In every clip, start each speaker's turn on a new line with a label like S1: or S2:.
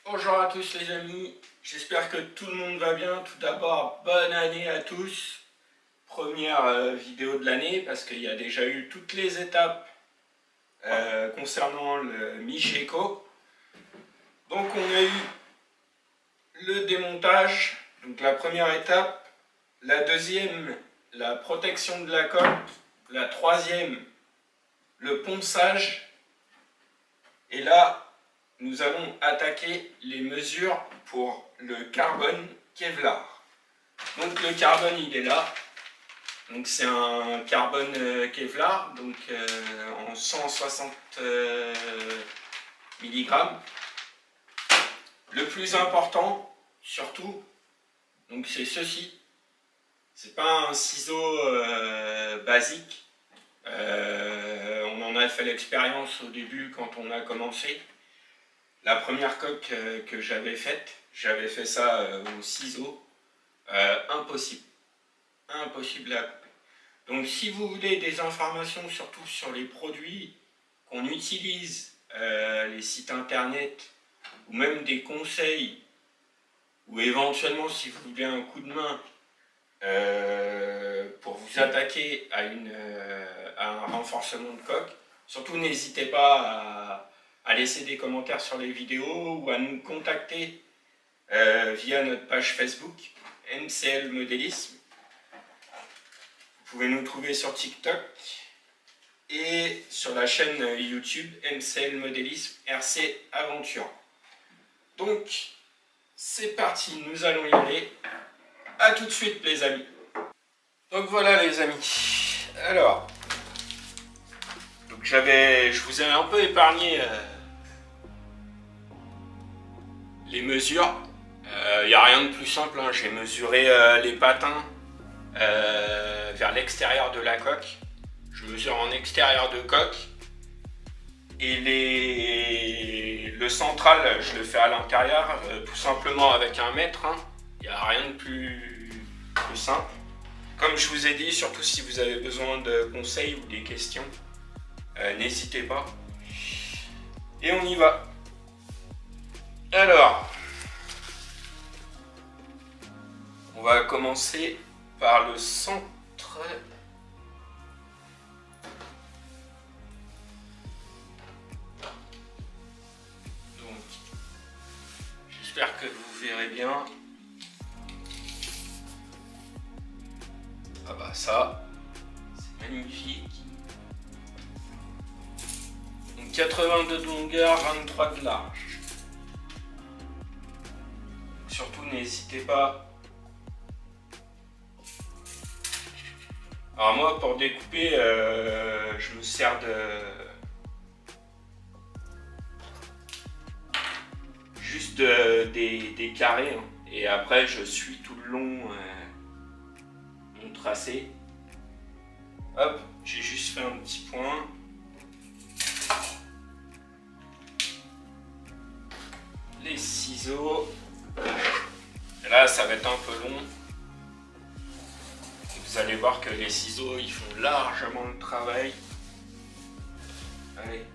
S1: Bonjour à tous les amis, j'espère que tout le monde va bien. Tout d'abord, bonne année à tous. Première vidéo de l'année parce qu'il y a déjà eu toutes les étapes concernant le Micheco. Donc on a eu le démontage, donc la première étape, la deuxième, la protection de la coque, la troisième, le ponçage, et là nous allons attaquer les mesures pour le carbone Kevlar. Donc le carbone il est là, donc c'est un carbone Kevlar, donc en 160 mg. Le plus important surtout, donc c'est ceci, c'est pas un ciseau basique, on en a fait l'expérience au début quand on a commencé. La première coque que j'avais faite, j'avais fait ça au ciseau, impossible à couper. Donc si vous voulez des informations surtout sur les produits qu'on utilise, les sites internet, ou même des conseils, ou éventuellement si vous voulez un coup de main pour vous attaquer à un renforcement de coque, surtout n'hésitez pas à laisser des commentaires sur les vidéos ou à nous contacter via notre page Facebook MCL Modélisme. Vous pouvez nous trouver sur TikTok et sur la chaîne YouTube MCL Modélisme RC Aventure. Donc c'est parti, nous allons y aller. A tout de suite les amis. Donc voilà les amis. Alors, donc je vous ai un peu épargné les mesures. Il n'y a rien de plus simple, hein. J'ai mesuré les patins vers l'extérieur de la coque. Je mesure en extérieur de coque. Et le central, je le fais à l'intérieur, tout simplement avec un mètre. Hein. Il n'y a rien de plus simple. Comme je vous ai dit, surtout si vous avez besoin de conseils ou des questions, n'hésitez pas. Et on y va. Alors, on va commencer par le centre. Donc, j'espère que vous verrez bien. Ah bah ça, c'est magnifique. Donc 82 de longueur, 23 de large. Donc surtout n'hésitez pas. Alors moi pour découper, je me sers juste des carrés, hein. Et après je suis tout le long mon tracé. Hop, j'ai juste fait un petit point. Les ciseaux. Et là ça va être un peu long. Et vous allez voir que les ciseaux ils font largement le travail. Allez.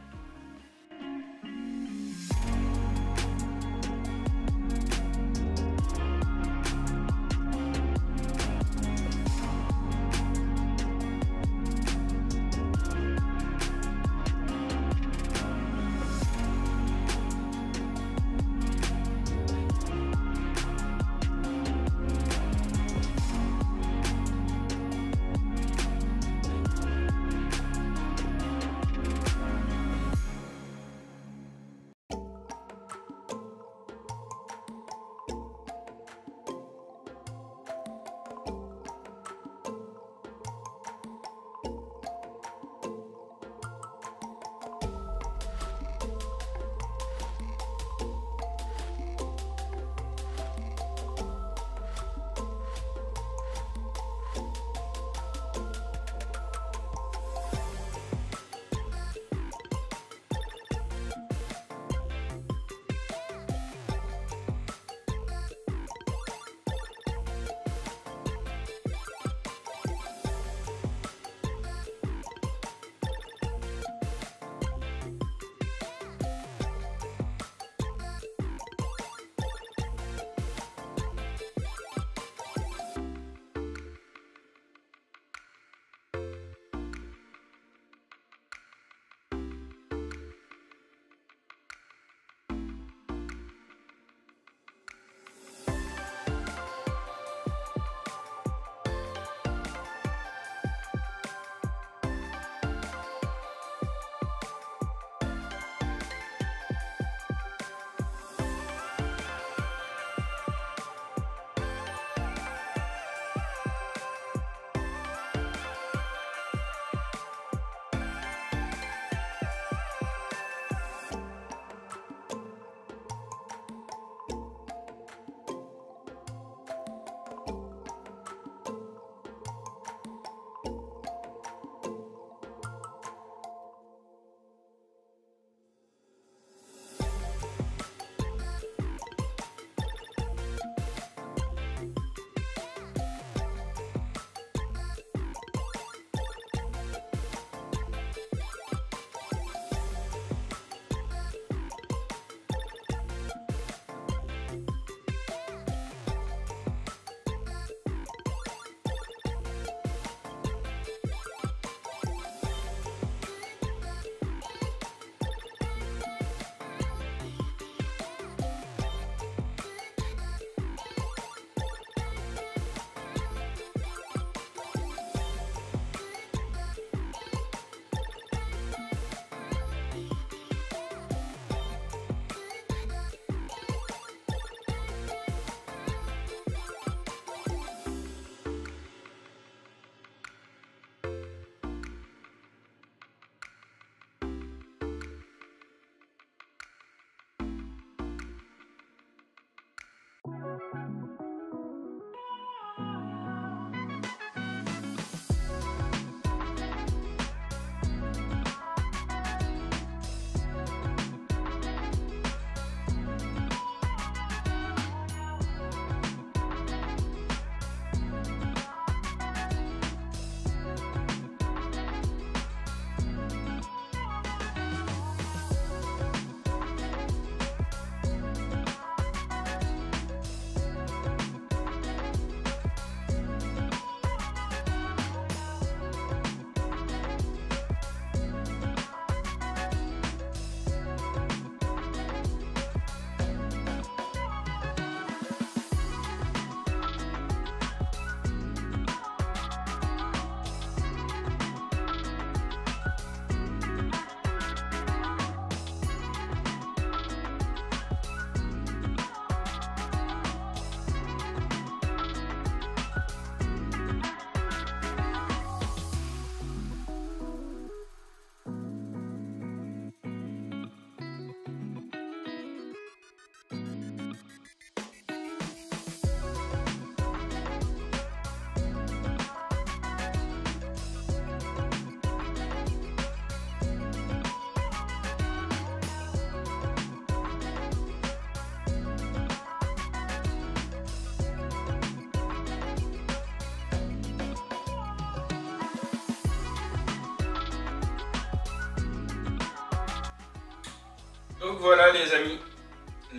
S1: Donc voilà les amis,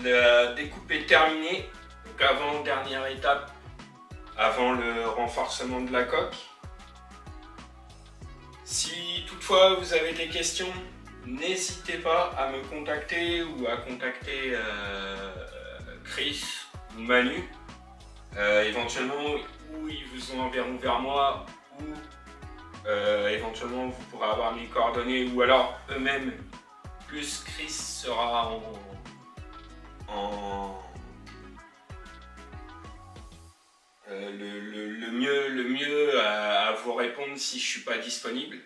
S1: la découpe est terminée. Donc avant, dernière étape, avant le renforcement de la coque. Si toutefois vous avez des questions, n'hésitez pas à me contacter ou à contacter Chris ou Manu. Éventuellement, ou ils vous enverront vers moi, ou éventuellement vous pourrez avoir mes coordonnées, ou alors eux-mêmes, plus Chris sera le mieux à vous répondre si je suis pas disponible.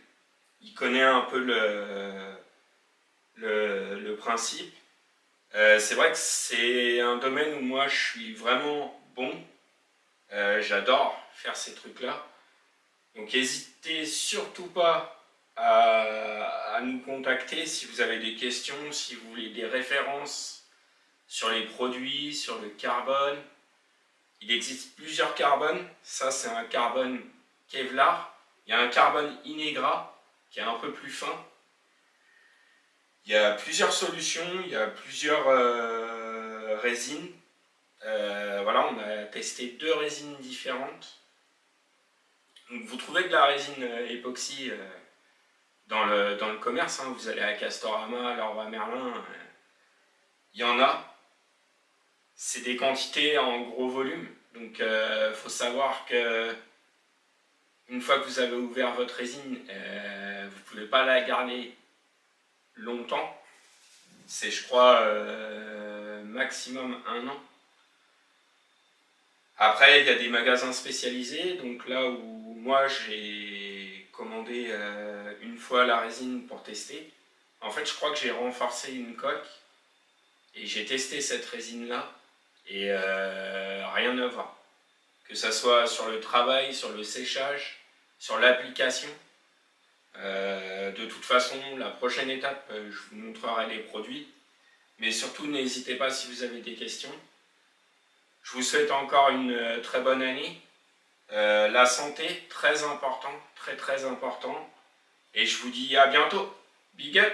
S1: Il connaît un peu le principe. C'est vrai que c'est un domaine où moi je suis vraiment bon. J'adore faire ces trucs-là. Donc n'hésitez surtout pas à nous contacter si vous avez des questions, si vous voulez des références sur les produits, sur le carbone. Il existe plusieurs carbones. Ça, c'est un carbone Kevlar. Il y a un carbone Inegra qui est un peu plus fin. Il y a plusieurs solutions, il y a plusieurs résines. Voilà, on a testé 2 résines différentes. Donc, vous trouvez de la résine époxy dans le commerce. Hein. Vous allez à Castorama, Leroy Merlin, il y en a. C'est des quantités en gros volume. Donc il faut savoir que une fois que vous avez ouvert votre résine, vous ne pouvez pas la garder longtemps. C'est, je crois, maximum 1 an. Après, il y a des magasins spécialisés. Donc là où moi j'ai commandé une fois la résine pour tester, en fait je crois que j'ai renforcé une coque et j'ai testé cette résine là et rien ne va. Que ça soit sur le travail, sur le séchage, sur l'application. De toute façon, la prochaine étape, je vous montrerai les produits. Mais surtout, n'hésitez pas si vous avez des questions. Je vous souhaite encore une très bonne année. La santé, très important, très important. Et je vous dis à bientôt. Big up!